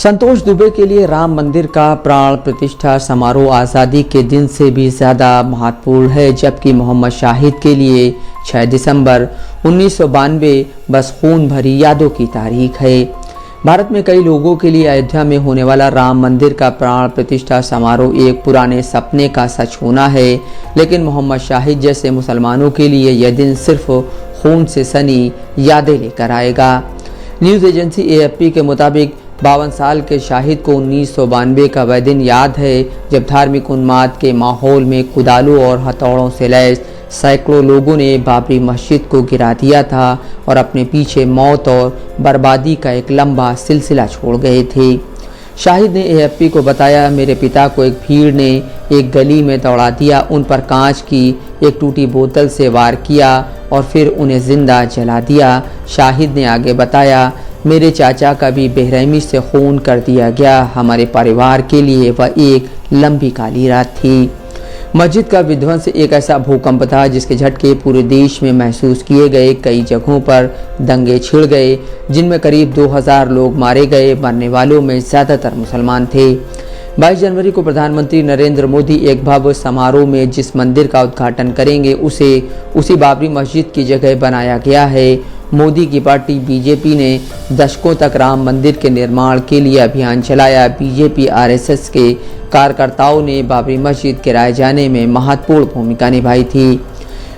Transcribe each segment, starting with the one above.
संतोष दुबे के लिए राम मंदिर का प्राण प्रतिष्ठा समारोह आज़ादी के दिन से भी ज़्यादा महत्वपूर्ण है, जबकि मोहम्मद शाहिद के लिए 6 दिसंबर 1992 बस खून भरी यादों की तारीख है। भारत में कई लोगों के लिए अयोध्या में होने वाला राम मंदिर का प्राण प्रतिष्ठा समारोह एक पुराने सपने का सच होना है, लेकिन मोहम्मद शाहिद जैसे मुसलमानों के लिए यह दिन सिर्फ खून से सनी यादें लेकर आएगा। न्यूज़ एजेंसी AFP के मुताबिक 52 साल के शाहिद को 1992 का वह दिन याद है जब धार्मिक उन्माद के माहौल में कुदालों और हथौड़ों से लैस सैकड़ों लोगों ने बाबरी मस्जिद को गिरा दिया था और अपने पीछे मौत और बर्बादी का एक लंबा सिलसिला छोड़ गए थे। शाहिद ने AFP को बताया, मेरे पिता को एक भीड़ ने एक गली में दौड़ा दिया, उन पर कांच की एक टूटी बोतल से वार किया और फिर उन्हें जिंदा जला दिया। शाहिद ने आगे बताया, मेरे चाचा का भी बेरहमी से खून कर दिया गया। हमारे परिवार के लिए वह एक लंबी काली रात थी। मस्जिद का विध्वंस एक ऐसा भूकंप था जिसके झटके पूरे देश में महसूस किए गए। कई जगहों पर दंगे छिड़ गए जिनमें करीब 2000 लोग मारे गए। मरने वालों में ज़्यादातर मुसलमान थे। 22 जनवरी को प्रधानमंत्री नरेंद्र मोदी एक भव्य समारोह में जिस मंदिर का उद्घाटन करेंगे उसे उसी बाबरी मस्जिद की जगह बनाया गया है। मोदी की पार्टी BJP ने दशकों तक राम मंदिर के निर्माण के लिए अभियान चलाया। BJP RSS के कार्यकर्ताओं ने बाबरी मस्जिद गिराए जाने में महत्वपूर्ण भूमिका निभाई थी।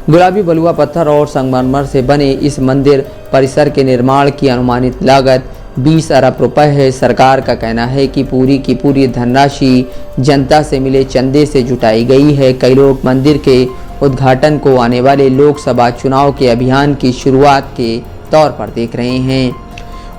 गुलाबी बलुआ पत्थर और संगमरमर से बने इस मंदिर परिसर के निर्माण की अनुमानित लागत 20 अरब रुपए है। सरकार का कहना है कि पूरी धनराशि जनता से मिले चंदे से जुटाई गई है। कई लोग मंदिर के उद्घाटन को आने वाले लोकसभा चुनाव के अभियान की शुरुआत के तौर पर देख रहे हैं।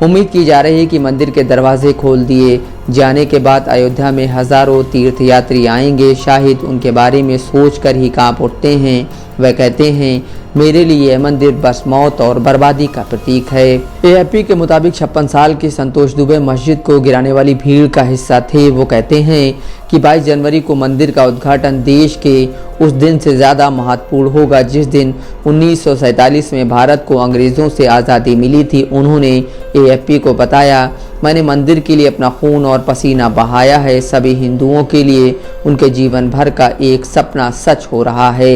उम्मीद की जा रही है कि मंदिर के दरवाजे खोल दिए जाने के बाद अयोध्या में हजारों तीर्थयात्री आएंगे। शाहिद उनके बारे में सोचकर ही कांप उठते हैं। वह कहते हैं, मेरे लिए यह मंदिर बस मौत और बर्बादी का प्रतीक है। AFP के मुताबिक 56 साल के संतोष दुबे मस्जिद को गिराने वाली भीड़ का हिस्सा थे। वो कहते हैं कि 22 जनवरी को मंदिर का उद्घाटन देश के उस दिन से ज़्यादा महत्वपूर्ण होगा जिस दिन 1947 में भारत को अंग्रेज़ों से आज़ादी मिली थी। उन्होंने AFP को बताया, मैंने मंदिर के लिए अपना खून और पसीना बहाया है। सभी हिंदुओं के लिए उनके जीवन भर का एक सपना सच हो रहा है।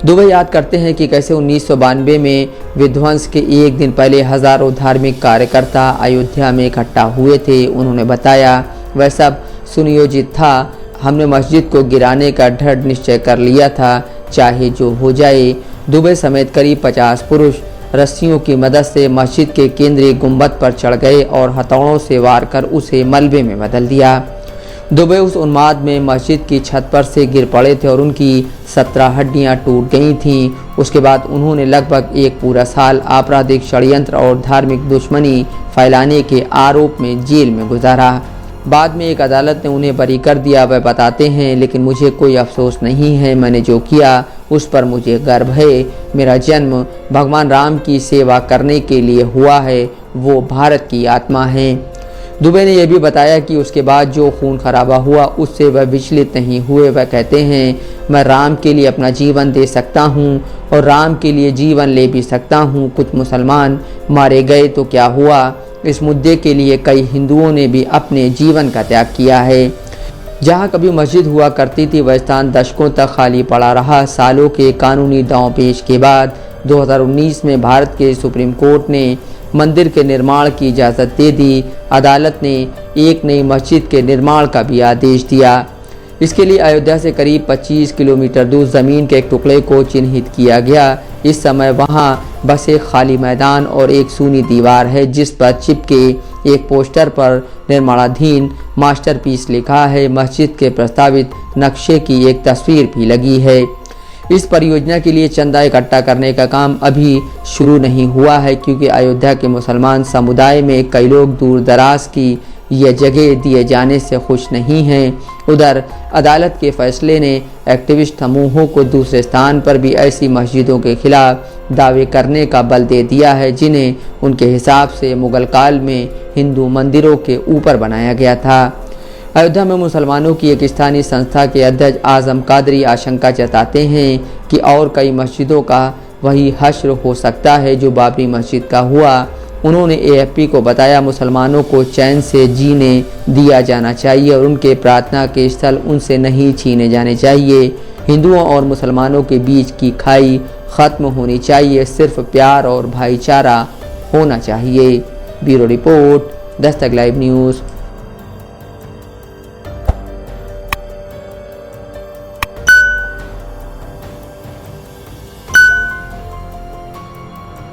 दुबे याद करते हैं कि कैसे 1992 में विध्वंस के एक दिन पहले हजारों धार्मिक कार्यकर्ता अयोध्या में इकट्ठा हुए थे। उन्होंने बताया, वह सब सुनियोजित था। हमने मस्जिद को गिराने का दृढ़ निश्चय कर लिया था, चाहे जो हो जाए। दुबे समेत करीब 50 पुरुष रस्सियों की मदद से मस्जिद के केंद्रीय गुंबद पर चढ़ गए और हथौड़ों से वार कर उसे मलबे में बदल दिया। दुबे उस उन्माद में मस्जिद की छत पर से गिर पड़े थे और उनकी 17 हड्डियां टूट गई थीं। उसके बाद उन्होंने लगभग एक पूरा साल आपराधिक षड्यंत्र और धार्मिक दुश्मनी फैलाने के आरोप में जेल में गुजारा। बाद में एक अदालत ने उन्हें बरी कर दिया। वह बताते हैं, लेकिन मुझे कोई अफसोस नहीं है। मैंने जो किया उस पर मुझे गर्व है। मेरा जन्म भगवान राम की सेवा करने के लिए हुआ है। वो भारत की आत्मा है। दुबे ने यह भी बताया कि उसके बाद जो खून खराबा हुआ उससे वह विचलित नहीं हुए। वह कहते हैं, मैं राम के लिए अपना जीवन दे सकता हूँ और राम के लिए जीवन ले भी सकता हूँ। कुछ मुसलमान मारे गए तो क्या हुआ, इस मुद्दे के लिए कई हिंदुओं ने भी अपने जीवन का त्याग किया है। जहाँ कभी मस्जिद हुआ करती थी वह स्थान दशकों तक खाली पड़ा रहा। सालों के कानूनी दांव-पेच के बाद 2019 में भारत के सुप्रीम कोर्ट ने मंदिर के निर्माण की इजाज़त दे दी। अदालत ने एक नई मस्जिद के निर्माण का भी आदेश दिया। इसके लिए अयोध्या से करीब 25 किलोमीटर दूर ज़मीन के एक टुकड़े को चिन्हित किया गया। इस समय वहां बस एक खाली मैदान और एक सूनी दीवार है जिस पर चिपके एक पोस्टर पर निर्माणाधीन मास्टरपीस लिखा है। मस्जिद के प्रस्तावित नक्शे की एक तस्वीर भी लगी है। इस परियोजना के लिए चंदा इकट्ठा करने का काम अभी शुरू नहीं हुआ है क्योंकि अयोध्या के मुसलमान समुदाय में कई लोग दूर दराज की यह जगह दिए जाने से खुश नहीं हैं। उधर अदालत के फैसले ने एक्टिविस्ट समूहों को दूसरे स्थान पर भी ऐसी मस्जिदों के खिलाफ दावे करने का बल दे दिया है जिन्हें उनके हिसाब से मुगल काल में हिंदू मंदिरों के ऊपर बनाया गया था। अयोध्या में मुसलमानों की एक स्थानीय संस्था के अध्यक्ष आजम कादरी आशंका जताते हैं कि और कई मस्जिदों का वही हश्र हो सकता है जो बाबरी मस्जिद का हुआ। उन्होंने AFP को बताया, मुसलमानों को चैन से जीने दिया जाना चाहिए और उनके प्रार्थना के स्थल उनसे नहीं छीने जाने चाहिए। हिंदुओं और मुसलमानों के बीच की खाई ख़त्म होनी चाहिए, सिर्फ प्यार और भाईचारा होना चाहिए। Bureau report, Dastak live news.